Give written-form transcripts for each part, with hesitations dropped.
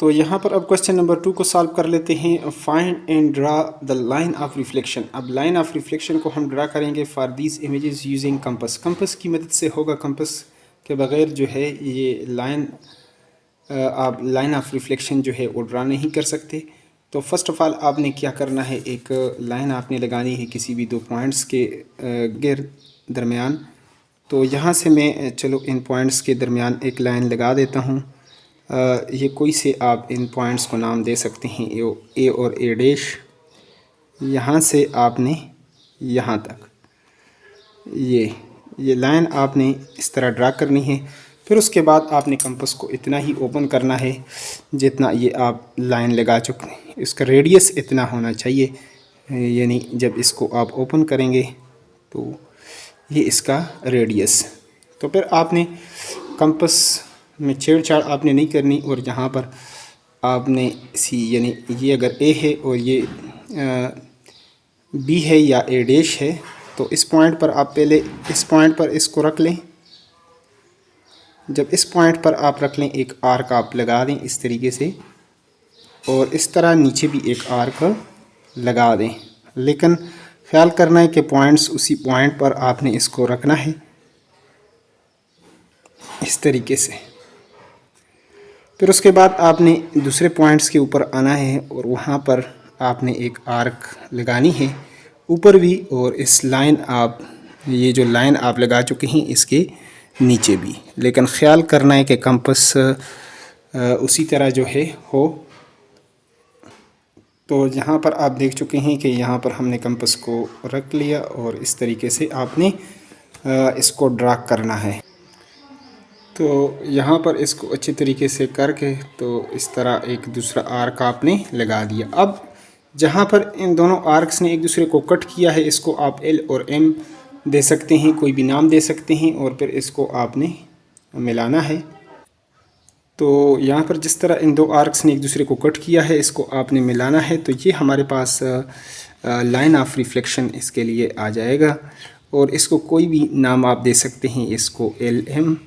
तो यहाँ पर अब क्वेश्चन नंबर 2 को सॉल्व कर लेते हैं। Find and draw the line of reflection. अब लाइन ऑफ रिफ्लेक्शन को हम ड्रा करेंगे for these images using compass. Compass की मदद से होगा, कंपस के बगैर जो है ये लाइन आप लाइन ऑफ रिफ्लेक्शन जो है वो ड्रा नहीं कर सकते। तो फर्स्ट ऑफ ऑल आपने क्या करना है, एक लाइन आपने लगानी है किसी भी दो पॉइंट्स के दरमियान। तो यहाँ से मैं चलो इन पॉइंट्स के दरमियान एक लाइन लगा देता हूँ। ये कोई से आप इन पॉइंट्स को नाम दे सकते हैं, ए और ए डैश। यहाँ से आपने यहाँ तक ये लाइन आपने इस तरह ड्रा करनी है। फिर उसके बाद आपने कंपास को इतना ही ओपन करना है जितना ये आप लाइन लगा चुके हैं। इसका रेडियस इतना होना चाहिए, यानी जब इसको आप ओपन करेंगे तो ये इसका रेडियस। तो फिर आपने कंपास में छेड़छाड़ आपने नहीं करनी, और यहाँ पर आपने यानी ये अगर ए है और ये बी है या ए डैश है, तो इस पॉइंट पर आप पहले इस पॉइंट पर इसको रख लें। जब इस पॉइंट पर आप रख लें, एक आर्क आप लगा दें इस तरीके से, और इस तरह नीचे भी एक आर्क लगा दें। लेकिन ख्याल करना है कि पॉइंट्स उसी पॉइंट पर आपने इसको रखना है इस तरीके से। फिर उसके बाद आपने दूसरे पॉइंट्स के ऊपर आना है और वहाँ पर आपने एक आर्क लगानी है ऊपर भी, और इस लाइन आप ये जो लाइन आप लगा चुके हैं इसके नीचे भी। लेकिन ख्याल करना है कि कंपास उसी तरह जो है हो। तो यहाँ पर आप देख चुके हैं कि यहाँ पर हमने कंपास को रख लिया और इस तरीके से आपने इसको ड्रा करना है। तो यहाँ पर इसको अच्छी तरीके से करके तो इस तरह एक दूसरा आर्क आपने लगा दिया। अब जहाँ पर इन दोनों आर्क्स ने एक दूसरे को कट किया है, इसको आप एल और एम दे सकते हैं, कोई भी नाम दे सकते हैं, और फिर इसको आपने मिलाना है। तो यहाँ पर जिस तरह इन दो आर्क्स ने एक दूसरे को कट किया है, इसको आपने मिलाना है। तो ये हमारे पास लाइन ऑफ रिफ्लेक्शन इसके लिए आ जाएगा, और इसको कोई भी नाम आप दे सकते हैं, इसको एल एम।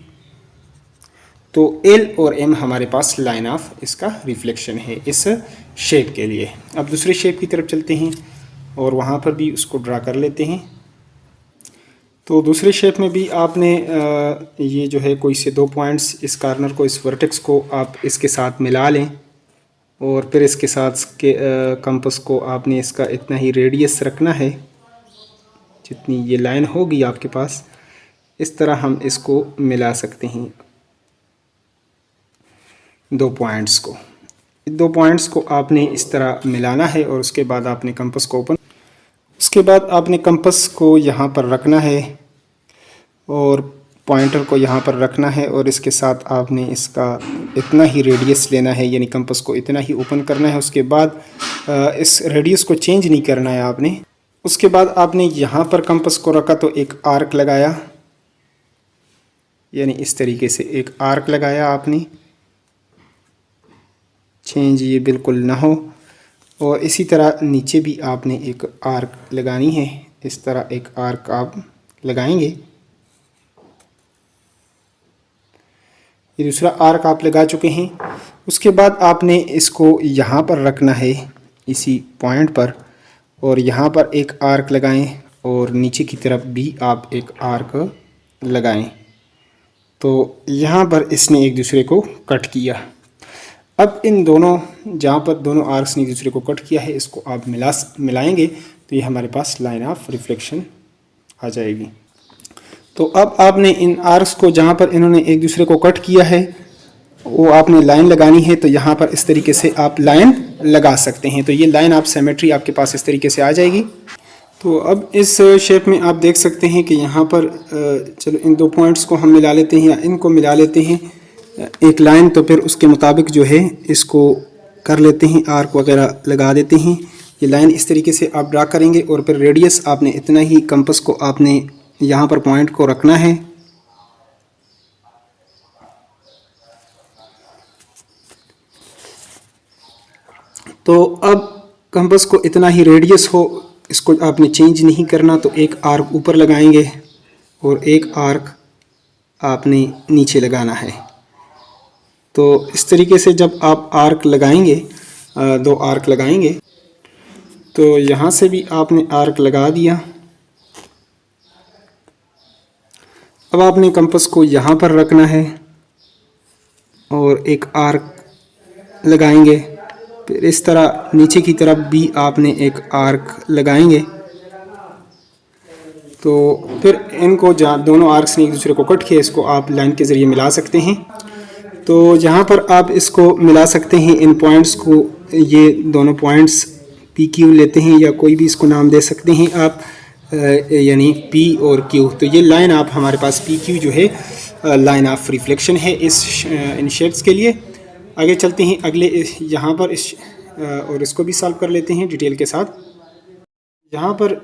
तो एल और एम हमारे पास लाइन ऑफ इसका रिफ्लेक्शन है इस शेप के लिए। अब दूसरे शेप की तरफ चलते हैं और वहाँ पर भी उसको ड्रा कर लेते हैं। तो दूसरे शेप में भी आपने ये जो है कोई से दो पॉइंट्स, इस कॉर्नर को, इस वर्टेक्स को आप इसके साथ मिला लें, और फिर इसके साथ के कंपास को आपने इसका इतना ही रेडियस रखना है जितनी ये लाइन होगी आपके पास। इस तरह हम इसको मिला सकते हैं दो पॉइंट्स को आपने इस तरह मिलाना है, और उसके बाद आपने कंपास को ओपन, उसके बाद आपने कंपास को यहाँ पर रखना है और पॉइंटर को यहाँ पर रखना है, और इसके साथ आपने इसका इतना ही रेडियस लेना है, यानी कंपास को इतना ही ओपन करना है। उसके बाद इस रेडियस को चेंज नहीं करना है आपने। उसके बाद आपने यहाँ पर कंपास को रखा तो एक आर्क लगाया, यानी इस तरीके से एक आर्क लगाया आपने, चेंज ये बिल्कुल ना हो। और इसी तरह नीचे भी आपने एक आर्क लगानी है, इस तरह एक आर्क आप लगाएंगे। ये दूसरा आर्क आप लगा चुके हैं। उसके बाद आपने इसको यहाँ पर रखना है इसी पॉइंट पर, और यहाँ पर एक आर्क लगाएं, और नीचे की तरफ भी आप एक आर्क लगाएं। तो यहाँ पर इसने एक दूसरे को कट किया। अब इन दोनों, जहाँ पर दोनों आर्क्स ने एक दूसरे को कट किया है, इसको आप मिलाएंगे तो ये हमारे पास लाइन ऑफ रिफ्लेक्शन आ जाएगी। तो अब आपने इन आर्क्स को, जहाँ पर इन्होंने एक दूसरे को कट किया है, वो आपने लाइन लगानी है। तो यहाँ पर इस तरीके से आप लाइन लगा सकते हैं। तो ये लाइन ऑफ सिमेट्री आपके पास इस तरीके से आ जाएगी। तो अब इस शेप में आप देख सकते हैं कि यहाँ पर चलो इन दो पॉइंट्स को हम मिला लेते हैं, या इनको मिला लेते हैं एक लाइन। तो फिर उसके मुताबिक जो है इसको कर लेते हैं, आर्क वगैरह लगा देते हैं। ये लाइन इस तरीके से आप ड्रा करेंगे, और फिर रेडियस आपने इतना ही, कंपास को आपने यहाँ पर पॉइंट को रखना है। तो अब कंपास को इतना ही रेडियस हो, इसको आपने चेंज नहीं करना। तो एक आर्क ऊपर लगाएंगे और एक आर्क आपने नीचे लगाना है। तो इस तरीके से जब आप आर्क लगाएंगे, 2 आर्क लगाएंगे, तो यहाँ से भी आपने आर्क लगा दिया। अब आपने कंपास को यहाँ पर रखना है और एक आर्क लगाएंगे। फिर इस तरह नीचे की तरफ भी आपने एक आर्क लगाएंगे। तो फिर इनको जहाँ दोनों आर्क्स ने एक दूसरे को कट किया, इसको आप लाइन के ज़रिए मिला सकते हैं। तो यहाँ पर आप इसको मिला सकते हैं, इन पॉइंट्स को, ये दोनों पॉइंट्स पी क्यू लेते हैं या कोई भी इसको नाम दे सकते हैं आप, यानी पी और क्यू। तो ये लाइन आप हमारे पास पी क्यू जो है लाइन ऑफ रिफ्लेक्शन है इन शेप्स के लिए। आगे चलते हैं अगले यहाँ पर और इसको भी सॉल्व कर लेते हैं डिटेल के साथ। यहाँ पर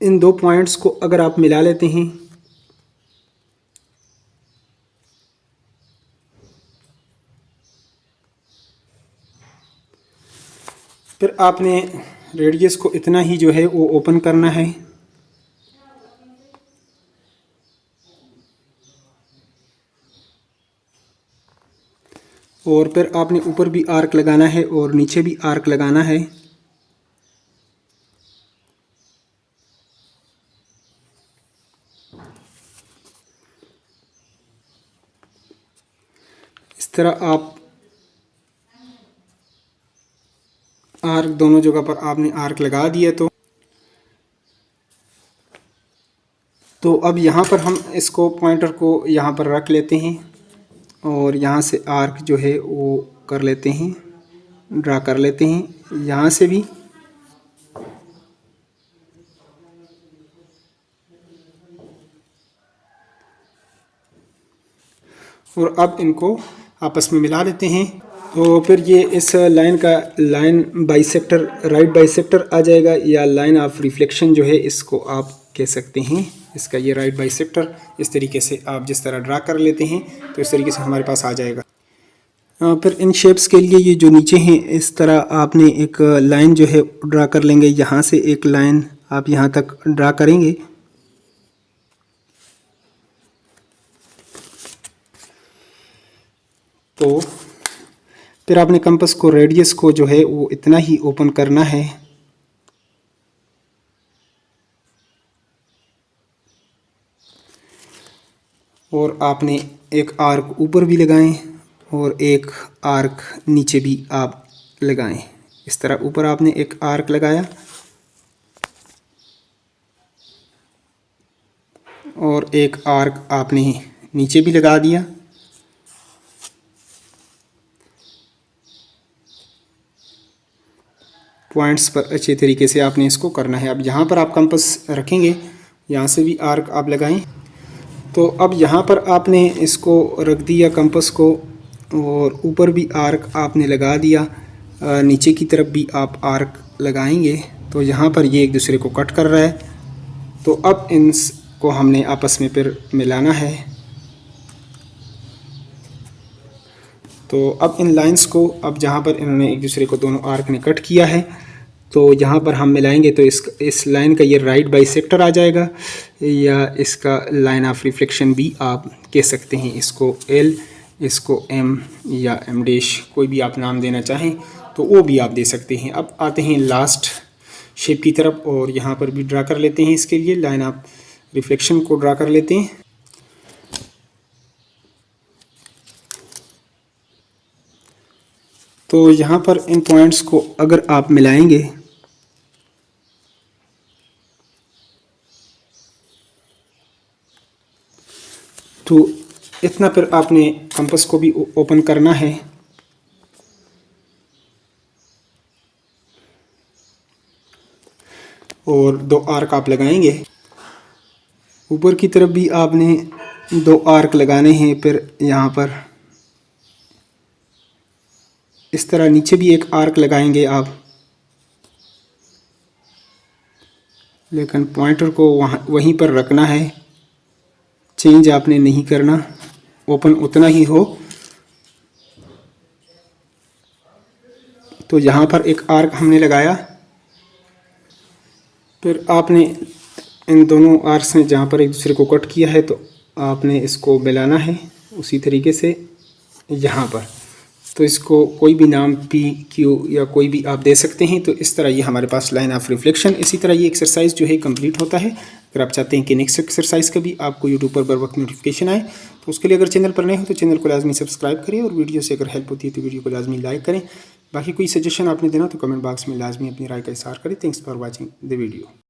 इन 2 पॉइंट्स को अगर आप मिला लेते हैं, फिर आपने रेडियस को इतना ही जो है वो ओपन करना है और फिर आपने ऊपर भी आर्क लगाना है और नीचे भी आर्क लगाना है। इस तरह आप आर्क दोनों जगह पर आपने आर्क लगा दिया। तो अब यहाँ पर हम इसको पॉइंटर को यहाँ पर रख लेते हैं और यहाँ से आर्क जो है वो कर लेते हैं, ड्रा कर लेते हैं यहाँ से भी। और अब इनको आपस में मिला देते हैं। तो फिर ये इस लाइन का लाइन बाइसेक्टर, राइट बाइसेक्टर आ जाएगा, या लाइन ऑफ रिफ्लेक्शन जो है इसको आप कह सकते हैं। इसका ये राइट बाइसेक्टर इस तरीके से आप जिस तरह ड्रा कर लेते हैं तो इस तरीके से हमारे पास आ जाएगा। फिर इन शेप्स के लिए ये जो नीचे हैं, इस तरह आपने एक लाइन जो है ड्रा कर लेंगे। यहाँ से एक लाइन आप यहाँ तक ड्रा करेंगे। तो फिर आपने कंपास को, रेडियस को जो है वो इतना ही ओपन करना है और आपने एक आर्क ऊपर भी लगाएं और एक आर्क नीचे भी आप लगाएं। इस तरह ऊपर आपने एक आर्क लगाया और एक आर्क आपने नीचे भी लगा दिया। पॉइंट्स पर अच्छे तरीके से आपने इसको करना है। अब यहाँ पर आप कंपास रखेंगे, यहाँ से भी आर्क आप लगाएं। तो अब यहाँ पर आपने इसको रख दिया कंपास को और ऊपर भी आर्क आपने लगा दिया, नीचे की तरफ भी आप आर्क लगाएंगे। तो यहाँ पर ये एक दूसरे को कट कर रहा है। तो अब इनको हमने आपस में फिर मिलाना है। तो अब इन लाइंस को, अब जहाँ पर इन्होंने एक दूसरे को, दोनों आर्क ने कट किया है, तो यहाँ पर हम मिलाएंगे। तो इस लाइन का ये राइट बाइसेक्टर आ जाएगा, या इसका लाइन ऑफ रिफ्लेक्शन भी आप कह सकते हैं। इसको L, इसको M या M डैश, कोई भी आप नाम देना चाहें तो वो भी आप दे सकते हैं। अब आते हैं लास्ट शेप की तरफ और यहाँ पर भी ड्रा कर लेते हैं। इसके लिए लाइन ऑफ रिफ्लेक्शन को ड्रा कर लेते हैं। तो यहाँ पर इन पॉइंट्स को अगर आप मिलाएंगे तो इतना फिर आपने कंपास को भी ओपन करना है। और 2 आर्क आप लगाएंगे। ऊपर की तरफ भी आपने 2 आर्क लगाने हैं। फिर यहाँ पर इस तरह नीचे भी एक आर्क लगाएंगे आप, लेकिन पॉइंटर को वहीं पर रखना है, चेंज आपने नहीं करना, ओपन उतना ही हो। तो यहाँ पर एक आर्क हमने लगाया। फिर आपने इन दोनों आर्क्स ने जहाँ पर एक दूसरे को कट किया है, तो आपने इसको मिलाना है उसी तरीके से। यहाँ पर। तो इसको कोई भी नाम पी क्यू या कोई भी आप दे सकते हैं। तो इस तरह ये हमारे पास लाइन ऑफ रिफ्लेक्शन। इसी तरह ये एक्सरसाइज जो है कंप्लीट होता है। अगर आप चाहते हैं कि नेक्स्ट एक्सरसाइज का भी आपको यूट्यूब पर बर वक्त नोटिफिकेशन आए, तो उसके लिए अगर चैनल पर नए हो तो चैनल को लाजमी सब्सक्राइब करें, और वीडियो से अगर हेल्प होती है तो वीडियो को लाजमी लाइक करें। बाकी कोई सजेशन आपने देना तो कमेंट बॉक्स में लाजमी अपनी राय का इज़हार करें। Thanks for watching the video.